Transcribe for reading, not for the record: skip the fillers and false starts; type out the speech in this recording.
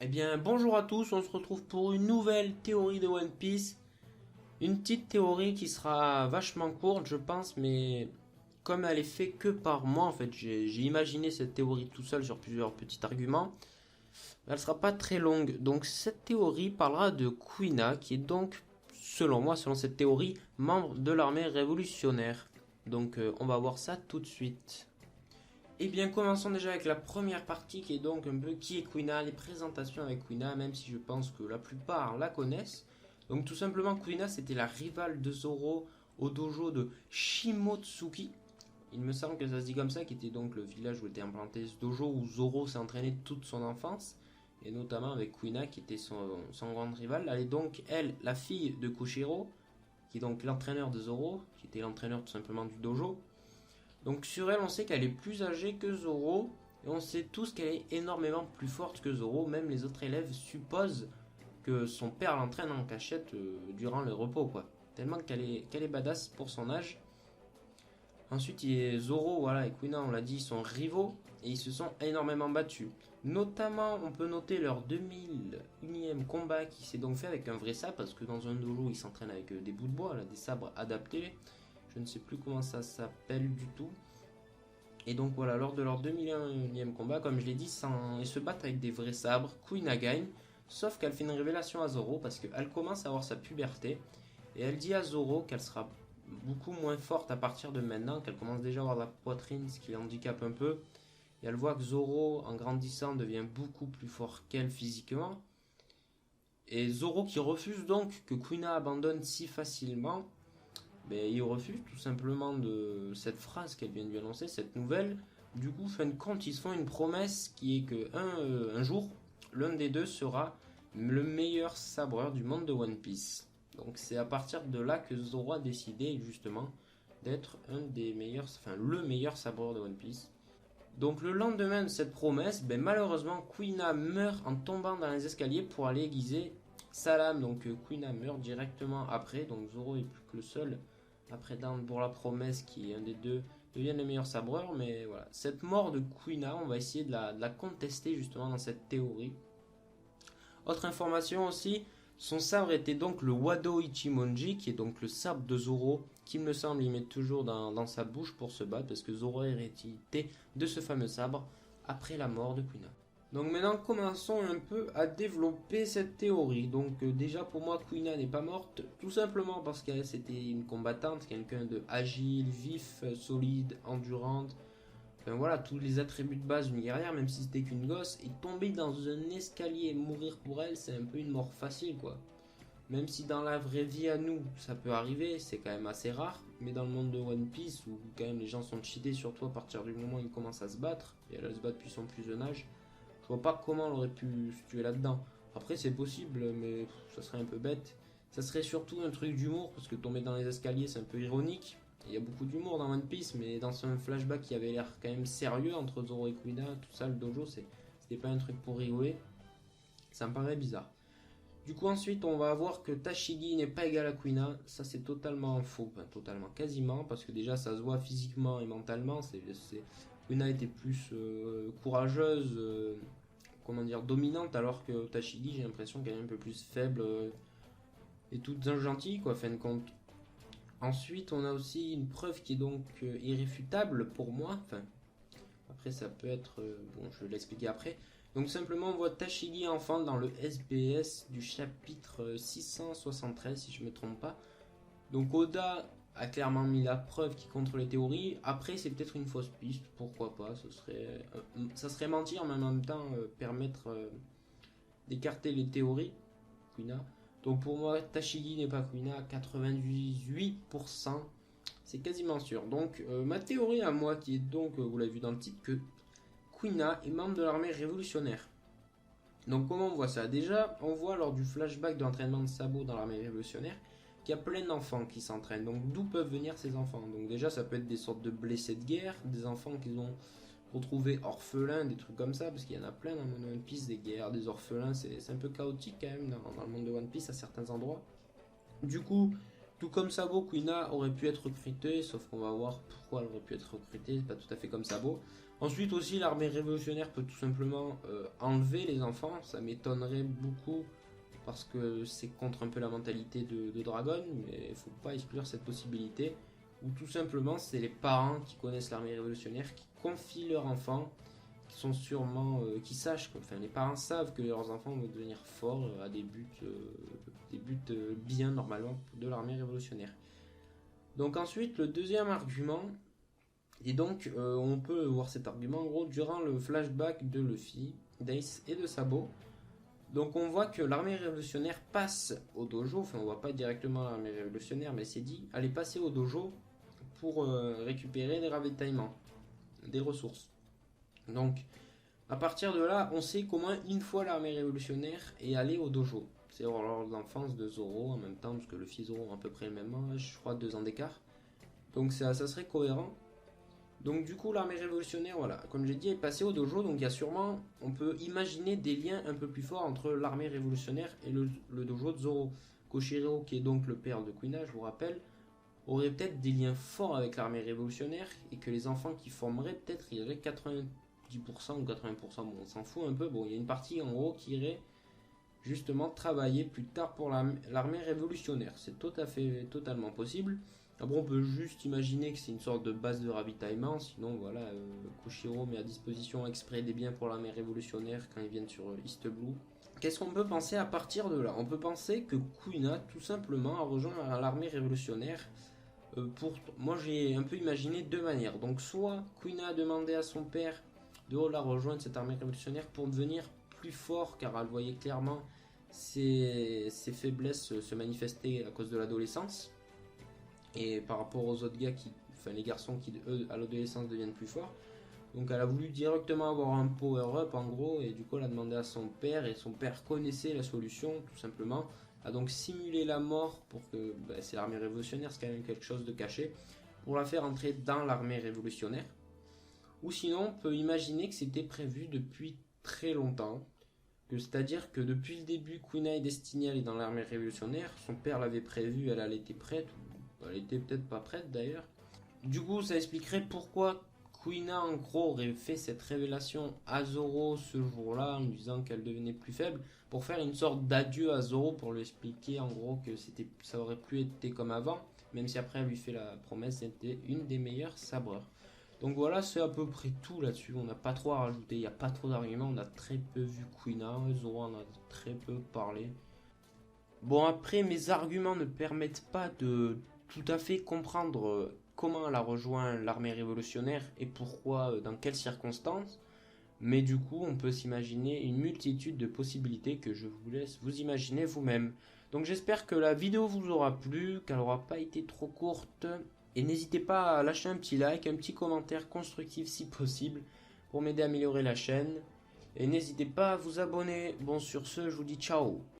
Eh bien, bonjour à tous, on se retrouve pour une nouvelle théorie de One Piece. Une petite théorie qui sera vachement courte, je pense, mais comme elle est faite que par moi, en fait, j'ai imaginé cette théorie tout seul sur plusieurs petits arguments. Elle sera pas très longue. Donc, cette théorie parlera de Kuina, qui est donc, selon moi, selon cette théorie, membre de l'armée révolutionnaire. Donc, on va voir ça tout de suite. Eh bien, commençons déjà avec la première partie qui est donc un peu qui est Kuina, les présentations avec Kuina, même si je pense que la plupart la connaissent. Donc, tout simplement, Kuina c'était la rivale de Zoro au dojo de Shimotsuki. Il me semble que ça se dit comme ça, qui était donc le village où était implanté ce dojo où Zoro s'est entraîné toute son enfance, et notamment avec Kuina qui était son grande rivale. Elle est donc, elle, la fille de Kushiro, qui est donc l'entraîneur de Zoro, qui était l'entraîneur tout simplement du dojo. Donc sur elle, on sait qu'elle est plus âgée que Zoro, et on sait tous qu'elle est énormément plus forte que Zoro. Même les autres élèves supposent que son père l'entraîne en cachette durant le repos, quoi. Tellement qu'elle est badass pour son âge. Ensuite, il y a Zoro, voilà, et Kuina, on l'a dit, ils sont rivaux, et ils se sont énormément battus. Notamment, on peut noter leur 2001e combat qui s'est donc fait avec un vrai sabre, parce que dans un dojo, ils s'entraînent avec des bouts de bois, là, des sabres adaptés. Je ne sais plus comment ça s'appelle du tout. Et donc voilà, lors de leur 2001e combat, comme je l'ai dit, ils se battent avec des vrais sabres. Kuina gagne, sauf qu'elle fait une révélation à Zoro parce qu'elle commence à avoir sa puberté. Et elle dit à Zoro qu'elle sera beaucoup moins forte à partir de maintenant, qu'elle commence déjà à avoir la poitrine, ce qui handicape un peu. Et elle voit que Zoro, en grandissant, devient beaucoup plus fort qu'elle physiquement. Et Zoro qui refuse donc que Kuina abandonne si facilement, ben, il refuse tout simplement de cette phrase qu'elle vient de lui annoncer, cette nouvelle. Du coup, fin de compte, ils se font une promesse qui est que un jour, l'un des deux sera le meilleur sabreur du monde de One Piece. Donc c'est à partir de là que Zoro a décidé justement d'être un des meilleurs, enfin le meilleur sabreur de One Piece. Donc le lendemain de cette promesse, ben, malheureusement, Kuina meurt en tombant dans les escaliers pour aller aiguiser sa lame. Donc Kuina meurt directement après, donc Zoro est plus que le seul après Down pour la promesse qui est un des deux devient le meilleur sabreur. Mais voilà, cette mort de Kuina, on va essayer de la contester justement dans cette théorie. Autre information aussi, son sabre était donc le Wado Ichimonji, qui est donc le sabre de Zoro, qu'il me semble il met toujours dans sa bouche pour se battre, parce que Zoro a hérité de ce fameux sabre après la mort de Kuina. Donc maintenant commençons un peu à développer cette théorie. Donc déjà pour moi Kuina n'est pas morte tout simplement parce qu'elle c'était une combattante, quelqu'un de agile, vif, solide, endurante. Enfin voilà, tous les attributs de base d'une guerrière, même si c'était qu'une gosse, et tomber dans un escalier et mourir pour elle, c'est un peu une mort facile quoi. Même si dans la vraie vie à nous, ça peut arriver, c'est quand même assez rare, mais dans le monde de One Piece, où quand même les gens sont cheatés sur toi à partir du moment où ils commencent à se battre, et elle se bat depuis son plus jeune âge, je vois pas comment elle aurait pu se tuer là-dedans. Après c'est possible, mais ça serait un peu bête. Ça serait surtout un truc d'humour, parce que tomber dans les escaliers c'est un peu ironique. Il y a beaucoup d'humour dans One Piece, mais dans un flashback qui avait l'air quand même sérieux entre Zoro et Kuina, tout ça, le dojo, c'était pas un truc pour rigoler. Ça me paraît bizarre. Du coup, ensuite, on va voir que Tashigi n'est pas égal à Kuina. Ça, c'est totalement faux. Enfin, totalement, quasiment. Parce que déjà, ça se voit physiquement et mentalement. Kuina était plus courageuse, comment dire, dominante. Alors que Tashigi, j'ai l'impression qu'elle est un peu plus faible et toute gentille, quoi, fin de compte. Ensuite, on a aussi une preuve qui est donc irréfutable pour moi. Enfin, après, ça peut être. Bon, je vais l'expliquer après. Donc, simplement, on voit Tashigi enfant dans le SBS du chapitre 673, si je ne me trompe pas. Donc, Oda a clairement mis la preuve qui contre les théories. Après, c'est peut-être une fausse piste, pourquoi pas. Ça serait mentir, mais en même temps, permettre d'écarter les théories. Kuina. Donc, pour moi, Tashigi n'est pas Kuina à 98%. C'est quasiment sûr. Donc, ma théorie à moi, qui est donc, vous l'avez vu dans le titre, que Kuina est membre de l'armée révolutionnaire. Donc comment on voit ça? Déjà, on voit lors du flashback de l'entraînement de Sabo dans l'armée révolutionnaire qu'il y a plein d'enfants qui s'entraînent. Donc d'où peuvent venir ces enfants? Donc déjà, ça peut être des sortes de blessés de guerre, des enfants qu'ils ont retrouvés orphelins, des trucs comme ça, parce qu'il y en a plein dans le monde de One Piece, des guerres, des orphelins, c'est un peu chaotique quand même dans le monde de One Piece à certains endroits. Du coup, Tout comme Sabo, Quina aurait pu être recrutée, sauf qu'on va voir pourquoi elle aurait pu être recrutée, c'est pas tout à fait comme Sabo. Ensuite aussi, l'armée révolutionnaire peut tout simplement enlever les enfants, ça m'étonnerait beaucoup parce que c'est contre un peu la mentalité de Dragon, mais il faut pas exclure cette possibilité. Ou tout simplement, c'est les parents qui connaissent l'armée révolutionnaire qui confient leurs enfants, qui sont sûrement, qui sachent, enfin les parents savent que leurs enfants vont devenir forts à des buts bien normalement de l'armée révolutionnaire. Donc ensuite, le deuxième argument, et donc on peut voir cet argument en gros durant le flashback de Luffy, d'Ace et de Sabo. Donc on voit que l'armée révolutionnaire passe au dojo, enfin on voit pas directement l'armée révolutionnaire, mais c'est dit, aller passer au dojo pour récupérer des ravitaillements, des ressources. Donc à partir de là, on sait qu'au moins une fois l'armée révolutionnaire est allée au dojo. C'est lors de l'enfance de Zoro en même temps, parce que Luffy et Zoro ont à peu près le même âge, je crois 2 ans d'écart. Donc ça serait cohérent. Donc du coup l'armée révolutionnaire, voilà, comme j'ai dit, est passée au dojo, donc il y a sûrement, on peut imaginer des liens un peu plus forts entre l'armée révolutionnaire et le dojo de Zoro. Koshiro, qui est donc le père de Quina, je vous rappelle, aurait peut-être des liens forts avec l'armée révolutionnaire et que les enfants qui formeraient, peut-être il y aurait 90% ou 80%, bon on s'en fout un peu, bon il y a une partie en gros qui irait justement travailler plus tard pour l'armée révolutionnaire. C'est tout à fait totalement possible. Après, on peut juste imaginer que c'est une sorte de base de ravitaillement. Sinon, voilà, Koshiro met à disposition exprès des biens pour l'armée révolutionnaire quand ils viennent sur East Blue. Qu'est-ce qu'on peut penser à partir de là? On peut penser que Kuina, tout simplement, a rejoint l'armée révolutionnaire. Moi, j'ai un peu imaginé 2 manières. Donc, soit Kuina a demandé à son père de la rejoindre, cette armée révolutionnaire, pour devenir plus fort, car elle voyait clairement ses faiblesses se manifester à cause de l'adolescence. Et par rapport aux autres gars, enfin les garçons qui, eux, à l'adolescence deviennent plus forts. Donc elle a voulu directement avoir un power-up en gros, et du coup elle a demandé à son père, et son père connaissait la solution, tout simplement. A donc simulé la mort pour que, c'est l'armée révolutionnaire, c'est quand même quelque chose de caché, pour la faire entrer dans l'armée révolutionnaire. Ou sinon, on peut imaginer que c'était prévu depuis très longtemps, c'est-à-dire que depuis le début, Quina est destinée à aller dans l'armée révolutionnaire, son père l'avait prévu, elle était prête, elle était peut-être pas prête d'ailleurs. Du coup, ça expliquerait pourquoi Quina en gros aurait fait cette révélation à Zoro ce jour-là en lui disant qu'elle devenait plus faible pour faire une sorte d'adieu à Zoro pour lui expliquer en gros que ça aurait plus été comme avant, même si après elle lui fait la promesse c'était une des meilleures sabreurs. Donc voilà, c'est à peu près tout là-dessus. On n'a pas trop à rajouter, il n'y a pas trop d'arguments. On a très peu vu Quina, Zoro en a très peu parlé. Bon, après, mes arguments ne permettent pas de tout à fait comprendre comment elle a rejoint l'armée révolutionnaire et pourquoi, dans quelles circonstances. Mais du coup, on peut s'imaginer une multitude de possibilités que je vous laisse vous imaginer vous-même. Donc j'espère que la vidéo vous aura plu, qu'elle n'aura pas été trop courte. Et n'hésitez pas à lâcher un petit like, un petit commentaire constructif si possible pour m'aider à améliorer la chaîne. Et n'hésitez pas à vous abonner. Bon, sur ce, je vous dis ciao.